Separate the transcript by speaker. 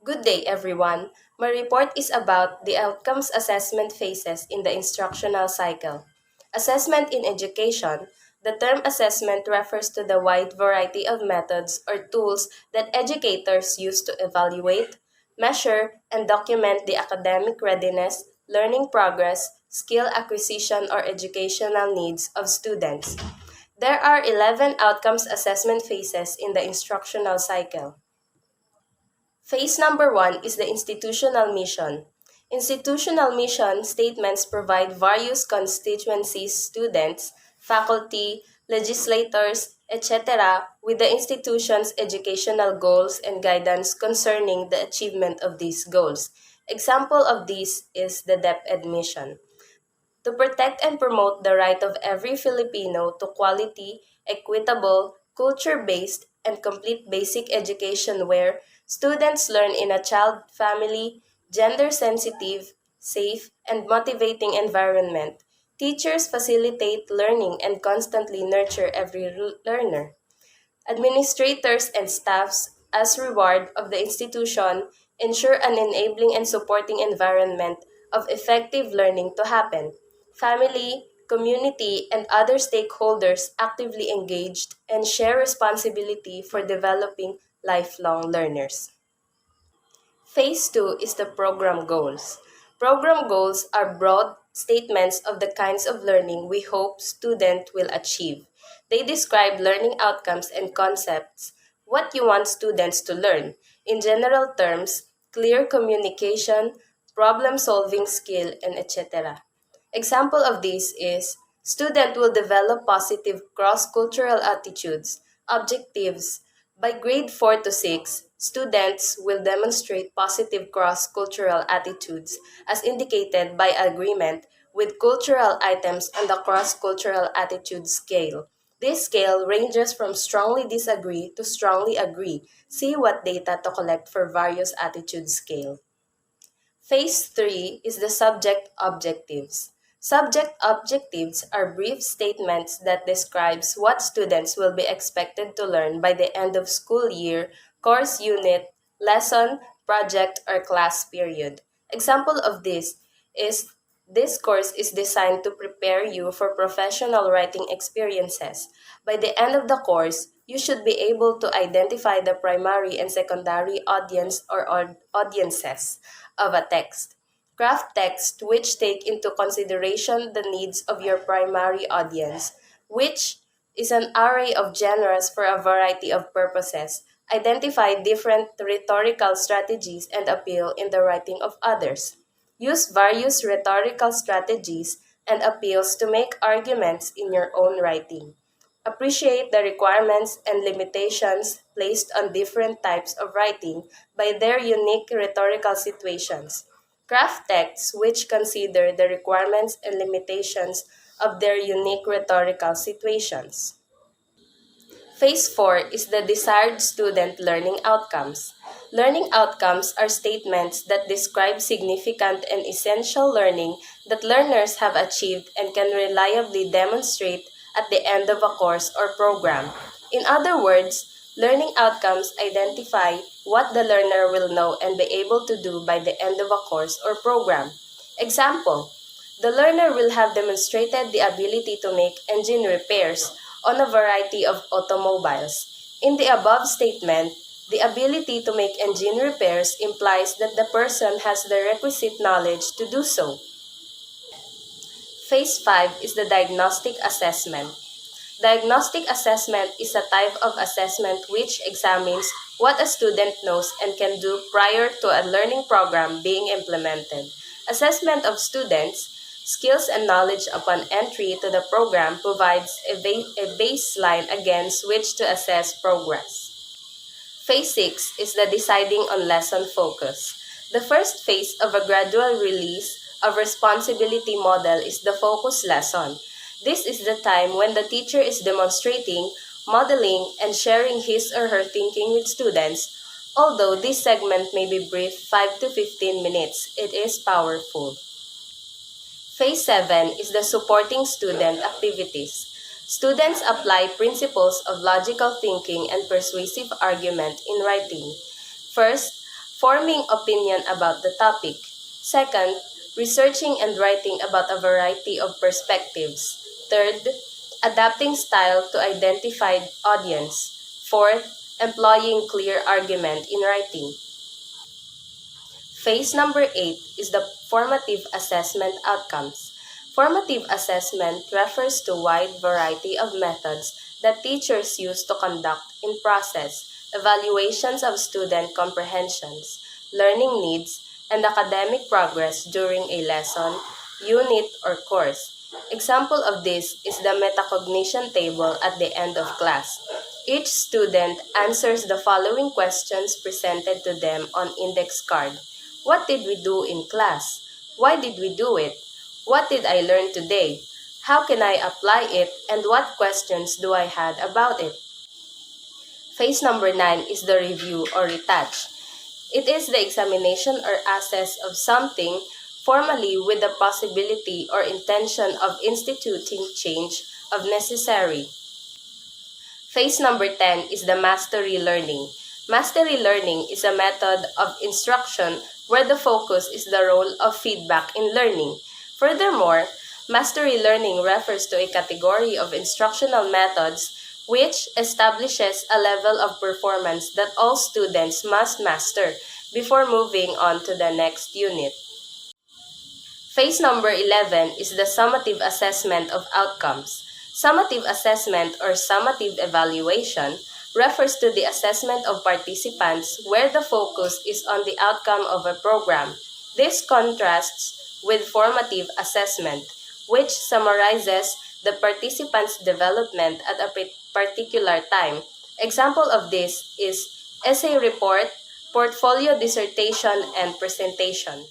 Speaker 1: Good day, everyone. My report is about the outcomes assessment phases in the instructional cycle. Assessment in education. The term assessment refers to the wide variety of methods or tools that educators use to evaluate, measure, and document the academic readiness, learning progress, skill acquisition, or educational needs of students. There are 11 outcomes assessment phases in the instructional cycle. Phase number one is the institutional mission. Institutional mission statements provide various constituencies, students, faculty, legislators, etc., with the institution's educational goals and guidance concerning the achievement of these goals. Example of this is the DepEd mission to protect and promote the right of every Filipino to quality, equitable, culture-based, and complete basic education where students learn in a child, family, gender-sensitive, safe, and motivating environment. Teachers facilitate learning and constantly nurture every learner. Administrators and staffs, as reward of the institution, ensure an enabling and supporting environment of effective learning to happen. Family, community, and other stakeholders actively engaged and share responsibility for developing lifelong learners. Phase 2 is the program goals. Program goals are broad statements of the kinds of learning we hope students will achieve. They describe learning outcomes and concepts, what you want students to learn. In general terms, clear communication, problem-solving skill, and etc. Example of this is student will develop positive cross-cultural attitudes, objectives. By grade 4 to 6, students will demonstrate positive cross-cultural attitudes as indicated by agreement with cultural items on the cross-cultural attitude scale. This scale ranges from strongly disagree to strongly agree. See what data to collect for various attitude scale. Phase 3 is the subject objectives. Subject objectives are brief statements that describes what students will be expected to learn by the end of school year, course unit, lesson, project, or class period. Example of is this course is designed to prepare you for professional writing experiences. By the end of the course, you should be able to identify the primary and secondary audience or audiences of a text. Craft text which take into consideration the needs of your primary audience, which is an array of genres for a variety of purposes. Identify different rhetorical strategies and appeal in the writing of others. Use various rhetorical strategies and appeals to make arguments in your own writing. Appreciate the requirements and limitations placed on different types of writing by their unique rhetorical situations. Craft texts which consider the requirements and limitations of their unique rhetorical situations. Phase 4 is the desired student learning outcomes. Learning outcomes are statements that describe significant and essential learning that learners have achieved and can reliably demonstrate at the end of a course or program. In other words, learning outcomes identify what the learner will know and be able to do by the end of a course or program. Example, the learner will have demonstrated the ability to make engine repairs on a variety of automobiles. In the above statement, the ability to make engine repairs implies that the person has the requisite knowledge to do so. Phase 5 is the diagnostic assessment. Diagnostic assessment is a type of assessment which examines what a student knows and can do prior to a learning program being implemented. Assessment of students' skills and knowledge upon entry to the program provides a baseline against which to assess progress. Phase 6 is the deciding on lesson focus. The first phase of a gradual release of responsibility model is the focus lesson. This is the time when the teacher is demonstrating, modeling, and sharing his or her thinking with students. Although this segment may be brief 5 to 15 minutes, it is powerful. Phase 7 is the supporting student activities. Students apply principles of logical thinking and persuasive argument in writing. First, forming opinion about the topic. Second, researching and writing about a variety of perspectives. Third, adapting style to identified audience. Fourth, employing clear argument in writing. Phase number 8 is the formative assessment outcomes. Formative assessment refers to a wide variety of methods that teachers use to conduct in process evaluations of student comprehensions, learning needs, and academic progress during a lesson, unit, or course. Example of this is the metacognition table at the end of class. Each student answers the following questions presented to them on index card. What did we do in class? Why did we do it? What did I learn today? How can I apply it, and what questions do I have about it? Phase number 9 is the review or retouch. It is the examination or assess of something formally with the possibility or intention of instituting change of necessary. Phase number 10 is the mastery learning. Mastery learning is a method of instruction where the focus is the role of feedback in learning. Furthermore, mastery learning refers to a category of instructional methods which establishes a level of performance that all students must master before moving on to the next unit. Phase number 11 is the summative assessment of outcomes. Summative assessment or summative evaluation refers to the assessment of participants where the focus is on the outcome of a program. This contrasts with formative assessment, which summarizes the participants' development at a particular time. Example of this is essay report, portfolio dissertation, and presentation.